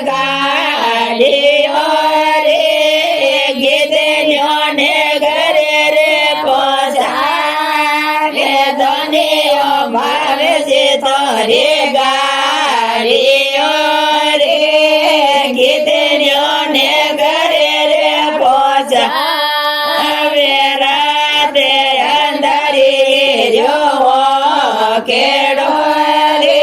ગાડીઓ રે ગીતન્યો ને ઘરે રે પહોંચાડે ધનિયો ભાવે છે તારે ગાડીઓ રે ગીતન્યો ને ઘરે રે પહોંચાડે રાતે અંધારી રહ્યો કેડો રે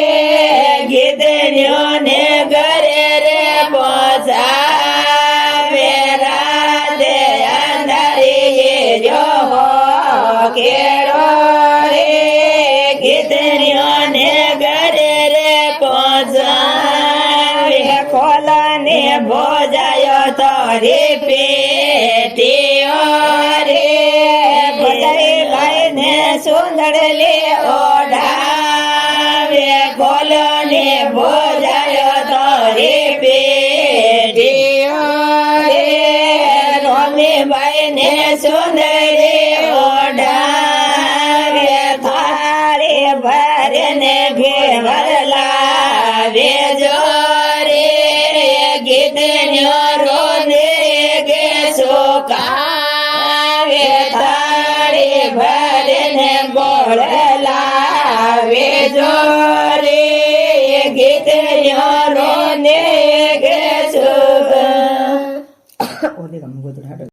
ગીતન્યો ને ઘરે રે પહોંચાડે રાતે અંધારી રહ્યો કેડો રે ગીતન્યો ને ઘરે રે પહોંચાડે ખોલાને ભોજાયો તારી પેટીઓ રે ભજાઈ લઈને સુંદરલે ઓઢાવે ખોલાને ભોજાયો તારી પેટીઓ રે રોમીબાઈ ને સુંદરી ઓઢાવે થાળી ભરીને ઘેર લાવે જો રે ગીતન્યો રોને ગે સુકાવે થાળી ભરીને ગોળ લાવે જો રે ગીતન્યો રોને ગે